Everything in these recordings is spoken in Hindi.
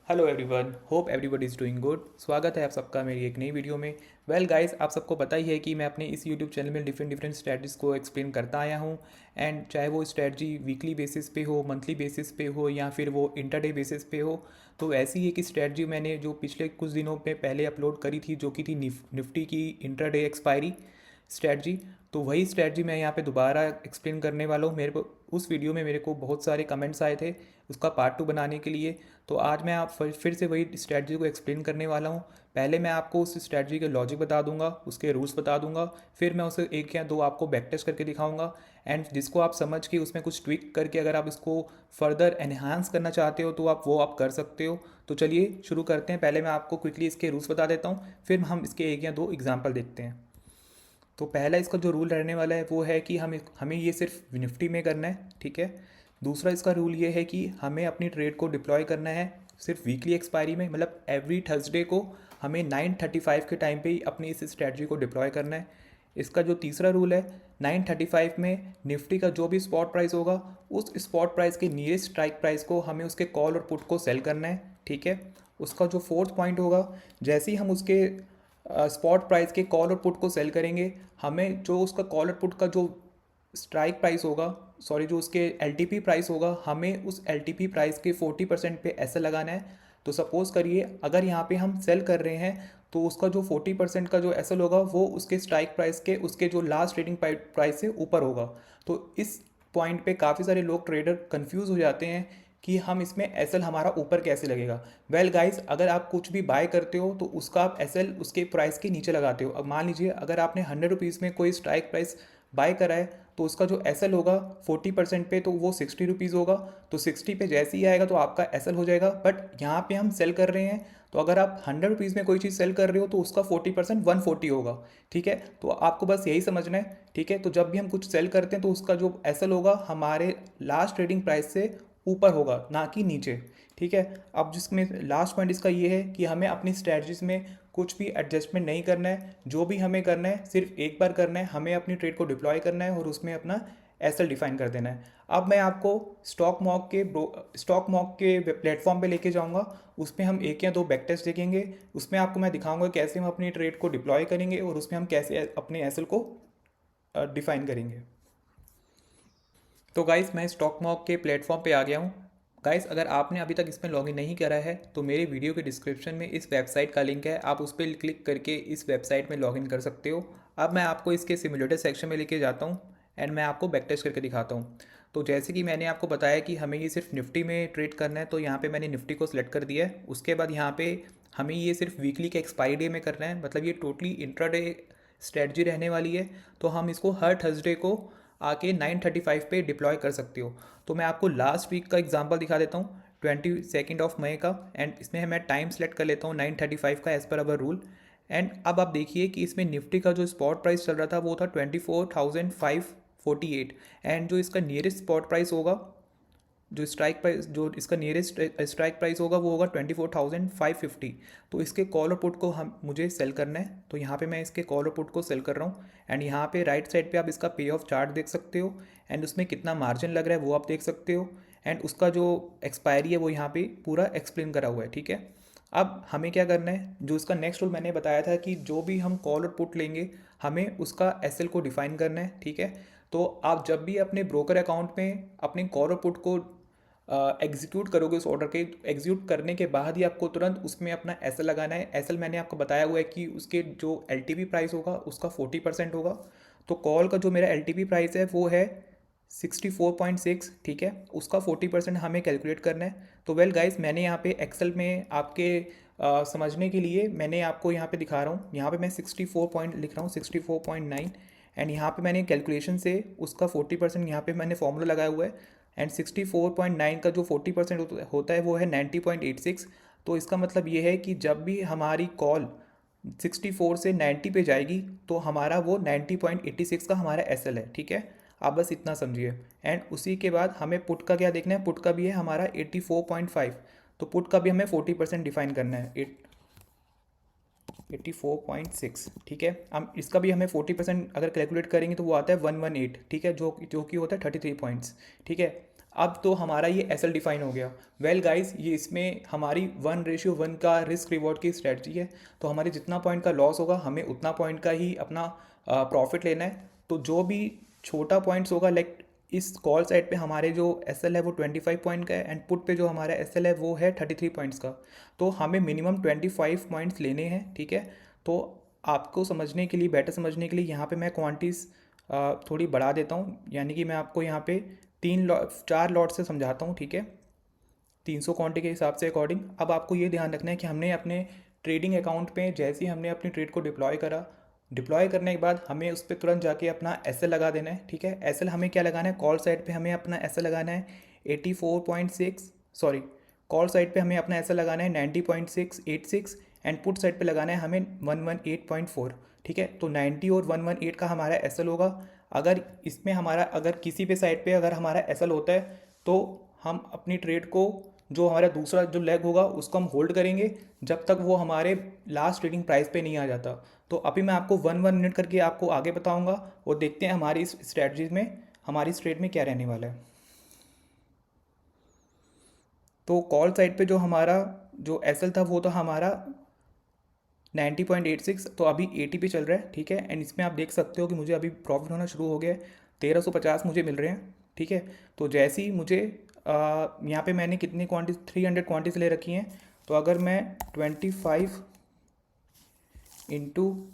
Hello everyone, hope everybody is doing good. स्वागत है आप सबका मेरी एक नई वीडियो में। वेल गाइस, आप सबको पता ही है कि मैं अपने इस यूट्यूब चैनल में डिफरेंट डिफरेंट स्ट्रेटजीज़ को एक्सप्लेन करता आया हूँ। एंड चाहे वो स्ट्रेटजी वीकली बेसिस पे हो, मंथली बेसिस पे हो या फिर वो इंटरडे बेसिस पे हो, तो ऐसी ही एक स्ट्रेटजी मैंने जो पिछले कुछ दिनों में पहले अपलोड करी थी, जो कि थी निफ्टी की इंटरडे एक्सपायरी स्ट्रेटजी। तो वही स्ट्रेटजी मैं यहाँ पे दोबारा एक्सप्लेन करने वाला हूँ। मेरे को उस वीडियो में मेरे को बहुत सारे कमेंट्स आए थे उसका पार्ट 2 बनाने के लिए। तो आज मैं आप फिर से वही स्ट्रेटजी को एक्सप्लेन करने वाला हूँ। पहले मैं आपको उस स्ट्रेटजी के लॉजिक बता दूंगा, उसके रूल्स बता दूंगा, फिर मैं उसे एक या दो आपको बैक टेस्ट करके दिखाऊंगा। एंड जिसको आप समझ के उसमें कुछ ट्विक करके अगर आप इसको फर्दर एनहांस करना चाहते हो तो आप कर सकते हो। तो चलिए शुरू करते हैं। पहले मैं आपको क्विकली इसके रूल्स बता देता हूँ, फिर हम इसके एक या दो एग्जाम्पल देखते हैं। तो पहला इसका जो रूल रहने वाला है वो है कि हमें ये सिर्फ निफ्टी में करना है, ठीक है। दूसरा इसका रूल ये है कि हमें अपनी ट्रेड को डिप्लॉय करना है सिर्फ वीकली एक्सपायरी में, मतलब एवरी थर्सडे को हमें 9:35 के टाइम पे ही अपनी इस स्ट्रैटेजी को डिप्लॉय करना है। इसका जो तीसरा रूल है, 9:35 में निफ्टी का जो भी स्पॉट प्राइस होगा उस स्पॉट प्राइस के नियरेस्ट स्ट्राइक प्राइस को हमें उसके कॉल और पुट को सेल करना है, ठीक है। उसका जो फोर्थ पॉइंट होगा, जैसे ही हम उसके स्पॉट प्राइस के कॉल और पुट को सेल करेंगे, हमें जो उसका कॉल और पुट का जो स्ट्राइक प्राइस होगा, सॉरी जो उसके एलटीपी प्राइस होगा, हमें उस एलटीपी प्राइस के 40% पे ऐसे लगाना है। तो सपोज़ करिए अगर यहाँ पे हम सेल कर रहे हैं तो उसका जो 40% का जो एसएल होगा वो उसके स्ट्राइक प्राइस के उसके जो लास्ट ट्रेडिंग प्राइस से ऊपर होगा। तो इस पॉइंट पे काफ़ी सारे लोग ट्रेडर कंफ्यूज हो जाते हैं कि हम इसमें एसएल हमारा ऊपर कैसे लगेगा। वेल गाइस, अगर आप कुछ भी बाय करते हो तो उसका आप एसएल उसके प्राइस के नीचे लगाते हो। अब मान लीजिए अगर आपने 100 रुपीज़ में कोई स्ट्राइक प्राइस बाय करा है तो उसका जो एसएल होगा 40% पे तो वो 60 रुपीज़ होगा। तो 60 पे जैसे ही आएगा तो आपका एसएल हो जाएगा। बट यहाँ पे हम सेल कर रहे हैं तो अगर आप 100 रुपीज़ में कोई चीज़ सेल कर रहे हो तो उसका 40% 140 होगा, ठीक है। तो आपको बस यही समझना है, ठीक है। तो जब भी हम कुछ सेल करते हैं तो उसका जो एसएल होगा हमारे लास्ट ट्रेडिंग प्राइस से ऊपर होगा, ना कि नीचे, ठीक है। अब जिसमें लास्ट पॉइंट इसका ये है कि हमें अपनी स्ट्रैटेजीज में कुछ भी एडजस्टमेंट नहीं करना है। जो भी हमें करना है सिर्फ एक बार करना है, हमें अपनी ट्रेड को डिप्लॉय करना है और उसमें अपना एसएल डिफाइन कर देना है। अब मैं आपको स्टॉक मॉक के प्लेटफॉर्म पे लेके जाऊंगा। उसमें हम एक या दो बैक टेस्ट देखेंगे। उसमें आपको मैं दिखाऊंगा कैसे हम अपनी ट्रेड को डिप्लॉय करेंगे और उसमें हम कैसे अपने एसएल को डिफाइन करेंगे। तो गाइस, मैं स्टॉक मॉक के प्लेटफॉर्म पे आ गया हूँ। गाइस, अगर आपने अभी तक इसमें लॉगिन नहीं करा है तो मेरे वीडियो के डिस्क्रिप्शन में इस वेबसाइट का लिंक है, आप उस पर क्लिक करके इस वेबसाइट में लॉगिन कर सकते हो। अब मैं आपको इसके सिमुलेटर सेक्शन में लेके जाता हूँ एंड मैं आपको बैक टेस्ट करके दिखाता हूँ। तो जैसे कि मैंने आपको बताया कि हमें ये सिर्फ निफ्टी में ट्रेड करना है, तो यहाँ पे मैंने निफ्टी को सिलेक्ट कर दिया है। उसके बाद यहाँ पे हमें ये सिर्फ वीकली के एक्सपायरी डे में करना है, मतलब ये टोटली इंट्राडे स्ट्रेटजी रहने वाली है। तो हम इसको हर थर्सडे को आके 9:35 पे डिप्लॉय कर सकते हो। तो मैं आपको लास्ट वीक का एग्जांपल दिखा देता हूँ, 22 मई का। एंड इसमें मैं टाइम सेलेक्ट कर लेता हूँ 9:35 का as per our rule. And अब आप देखिए कि इसमें निफ्टी का जो स्पॉट प्राइस चल रहा था वो था 24,548। एंड जो इसका नियरेस्ट स्पॉट प्राइस होगा, जो स्ट्राइक प्राइस जो इसका नियरेस्ट स्ट्राइक प्राइस होगा वो होगा 24,550। तो इसके कॉल और पुट को हम मुझे सेल करना है। तो यहाँ पे मैं इसके कॉल और पुट को सेल कर रहा हूँ। एंड यहाँ पे राइट साइड पे आप इसका पे ऑफ चार्ट देख सकते हो एंड उसमें कितना मार्जिन लग रहा है वो आप देख सकते हो। एंड उसका जो एक्सपायरी है वो यहाँ पे पूरा एक्सप्लेन करा हुआ है, ठीक है। अब हमें क्या करना है, जो इसका नेक्स्ट रूल मैंने बताया था कि जो भी हम कॉल और पुट लेंगे हमें उसका एसएल को डिफाइन करना है, ठीक है। तो आप जब भी अपने ब्रोकर अकाउंट में अपने कॉल और पुट को एग्जीक्यूट करोगे, उस ऑर्डर के एग्जीक्यूट करने के बाद ही आपको तुरंत उसमें अपना एसएल लगाना है। एसएल मैंने आपको बताया हुआ है कि उसके जो एलटीपी प्राइस होगा उसका 40% होगा। तो कॉल का जो मेरा एलटीपी प्राइस है वो है 64.6, ठीक है। उसका 40% हमें कैलकुलेट करना है। तो वेल गाइस, मैंने यहाँ पे एक्सेल में आपके समझने के लिए मैंने आपको यहाँ पे दिखा रहा हूँ। यहाँ पे मैं 64 पॉइंट लिख रहा हूँ, 64.9। एंड यहाँ पे मैंने कैलकुलेशन से उसका 40% यहाँ पे मैंने फॉर्मूला लगाया हुआ है। एंड 64.9 का जो 40% होता है वो है 90.86। तो इसका मतलब ये है कि जब भी हमारी कॉल 64 से 90 पे जाएगी तो हमारा वो 90.86 का हमारा एसएल है, ठीक है। आप बस इतना समझिए। एंड उसी के बाद हमें पुट का क्या देखना है, पुट का भी है हमारा 84.5। तो पुट का भी हमें 40% डिफाइन करना है, 84.6, ठीक है। हम इसका भी हमें 40% अगर कैलकुलेट करेंगे तो वो आता है 118, ठीक है, जो कि होता है 33 पॉइंट्स, ठीक है। अब तो हमारा ये एस एल डिफाइन हो गया। वेल गाइस, ये इसमें हमारी 1:1 का रिस्क रिवॉर्ड की स्ट्रेटजी है। तो हमारे जितना पॉइंट का लॉस होगा हमें उतना पॉइंट का ही अपना प्रॉफिट लेना है। तो जो भी छोटा पॉइंट्स होगा, लाइक इस कॉल साइड पे हमारे जो एस एल है वो 25 पॉइंट का है, एंड पुट पे जो हमारा एस एल है वो है 33 पॉइंट्स का। तो हमें मिनिमम 25 पॉइंट्स लेने हैं, ठीक है। तो आपको समझने के लिए, बेटर समझने के लिए यहाँ पे मैं क्वांटिटीज़ थोड़ी बढ़ा देता हूँ, यानी कि मैं आपको यहाँ पे 4 लॉट से समझाता हूँ, ठीक है, 300 क्वांटिटी के हिसाब से अकॉर्डिंग। अब आपको ये ध्यान रखना है कि हमने अपने ट्रेडिंग अकाउंट पे जैसे ही हमने अपनी ट्रेड को डिप्लॉय करा, डिप्लॉय करने के बाद हमें उस पर तुरंत जाके अपना एस एल लगा देना है, ठीक है। एस एल हमें क्या लगाना है, कॉल साइड पे हमें अपना एस एल लगाना है 84.6, सॉरी, कॉल साइड पे हमें अपना एस एल लगाना है 90.686, एंड पुट साइड पे लगाना है हमें 118.4, ठीक है। तो 90 और 118 का हमारा एस एल होगा। अगर इसमें हमारा, अगर किसी भी साइड पे अगर हमारा एस एल होता है तो हम अपनी ट्रेड को, जो हमारा दूसरा जो लेग होगा उसको हम होल्ड करेंगे जब तक वो हमारे लास्ट ट्रेडिंग प्राइस पे नहीं आ जाता। तो अभी मैं आपको 1 मिनट करके आपको आगे बताऊंगा और देखते हैं हमारी इस स्ट्रेटजी में, हमारी इस ट्रेड में क्या रहने वाला है। तो कॉल साइड पे जो हमारा जो एस एल था वो तो हमारा 90.86, तो अभी 80 पे चल रहा है, ठीक है। एंड इसमें आप देख सकते हो कि मुझे अभी प्रॉफिट होना शुरू हो गया है, 1350 मुझे मिल रहे हैं, ठीक है। तो जैसे ही मुझे यहाँ पे मैंने कितनी क्वांटिटी, 300 क्वांटिटीज ले रखी हैं। तो अगर मैं 25 इंटू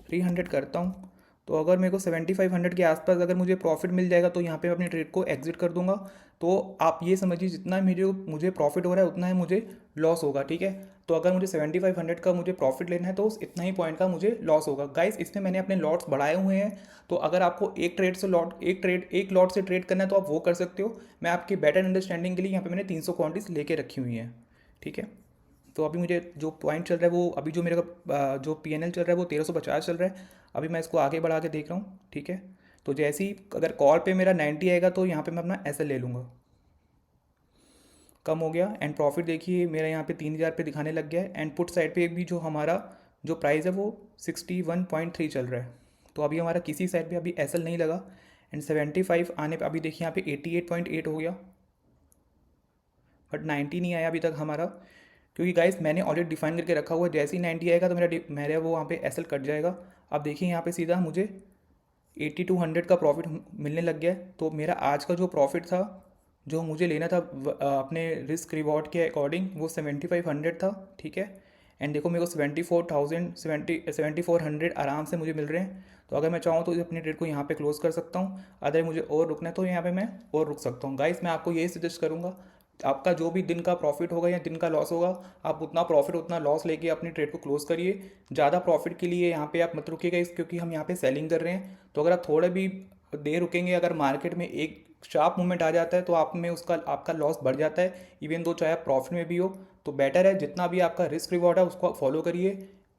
300 करता हूँ, तो अगर मेरे को 7500 के आसपास अगर मुझे प्रॉफिट मिल जाएगा तो यहाँ पे अपनी ट्रेड को एग्जिट कर दूंगा। तो आप ये समझिए जितना मुझे प्रॉफिट हो रहा है उतना ही मुझे लॉस होगा, ठीक है। तो अगर मुझे 7500 का मुझे प्रॉफिट लेना है तो उस इतना ही पॉइंट का मुझे लॉस होगा। गाइस, इसमें मैंने अपने लॉट्स बढ़ाए हुए हैं। तो अगर आपको एक लॉट से ट्रेड करना है तो आप वो कर सकते हो। मैं आपकी बेटर अंडरस्टैंडिंग के लिए यहाँ पे मैंने 300 क्वांटिटीज लेके रखी हुई हैं, ठीक है। तो अभी मुझे जो पॉइंट चल रहा है वो, अभी जो मेरा जो पी एन एल चल रहा है वो 1350 चल रहा है। अभी मैं इसको आगे बढ़ा के देख रहा हूँ, ठीक है। तो जैसे ही अगर कॉल पे मेरा 90 आएगा तो यहाँ पे मैं अपना एस एल ले लूँगा। कम हो गया, एंड प्रॉफिट देखिए मेरा यहाँ पे 3000 पे दिखाने लग गया है। एंड पुट साइड पे भी जो हमारा जो प्राइस है वो 61.3 चल रहा है। तो अभी हमारा किसी साइड पे अभी एस एल नहीं लगा। एंड 75 आने पे अभी देखिए यहाँ पे 88.8 हो गया, बट 90 नहीं आया अभी तक हमारा, क्योंकि गाइस मैंने ऑलरेडी डिफाइन करके रखा हुआ है जैसे ही 90 आएगा तो मेरा वो वहाँ पे एस एल कट जाएगा। अब देखिए यहाँ पे सीधा मुझे 8200 का प्रॉफिट मिलने लग गया है। तो मेरा आज का जो प्रॉफिट था, जो मुझे लेना था अपने रिस्क रिवॉर्ड के अकॉर्डिंग, वो 7500 था, ठीक है। एंड देखो मेरे को 7400 आराम से मुझे मिल रहे हैं। तो अगर मैं चाहूँ तो अपनी ट्रेड को यहाँ पे क्लोज कर सकता हूँ, अगर मुझे और रुकना है तो यहाँ पे मैं और रुक सकता हूँ। गाइस, मैं आपको यही सजेस्ट करूँगा, आपका जो भी दिन का प्रॉफिट होगा या दिन का लॉस होगा, आप उतना प्रॉफिट उतना लॉस लेके अपनी ट्रेड को क्लोज करिए। ज़्यादा प्रॉफिट के लिए यहाँ पे आप मत रुकिएगा क्योंकि हम यहाँ पे सेलिंग कर रहे हैं। तो अगर आप थोड़ा भी देर रुकेंगे, अगर मार्केट में एक शार्प मूवमेंट आ जाता है तो आप में उसका आपका लॉस बढ़ जाता है, इवन दो चाहे आप प्रॉफिट में भी हो। तो बेटर है जितना भी आपका रिस्क रिवॉर्ड है उसको फॉलो करिए।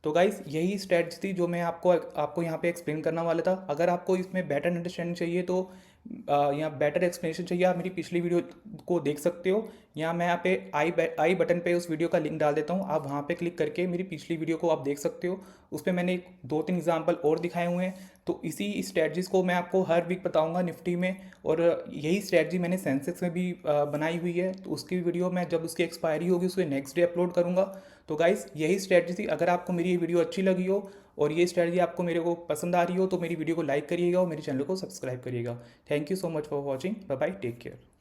तो गाइस, यही स्ट्रेटजी थी जो मैं आपको यहाँ पे एक्सप्लेन करना वाला था। अगर आपको इसमें बेटर अंडरस्टैंडिंग चाहिए तो या बेटर एक्सप्लेनेशन चाहिए, आप मेरी पिछली वीडियो को देख सकते हो। यहाँ मैं यहाँ पे आई बटन पे उस वीडियो का लिंक डाल देता हूँ, आप वहाँ पे क्लिक करके मेरी पिछली वीडियो को आप देख सकते हो। उस पर मैंने 2-3 एग्जाम्पल और दिखाए हुए हैं। तो इसी स्ट्रेटजीज़ को मैं आपको हर वीक बताऊंगा निफ्टी में, और यही स्ट्रेटजी मैंने सेंसेक्स में भी बनाई हुई है। तो उसकी वीडियो मैं जब उसकी एक्सपायरी होगी उसके नेक्स्ट डे अपलोड करूँगा। तो गाइस, यही स्ट्रेटजी थी। अगर आपको मेरी ये वीडियो अच्छी लगी हो और ये स्ट्रेटजी आपको मेरे को पसंद आ रही हो तो मेरी वीडियो को लाइक करिएगा और मेरे चैनल को सब्सक्राइब करिएगा। Thank you so much for watching. Bye bye, take care.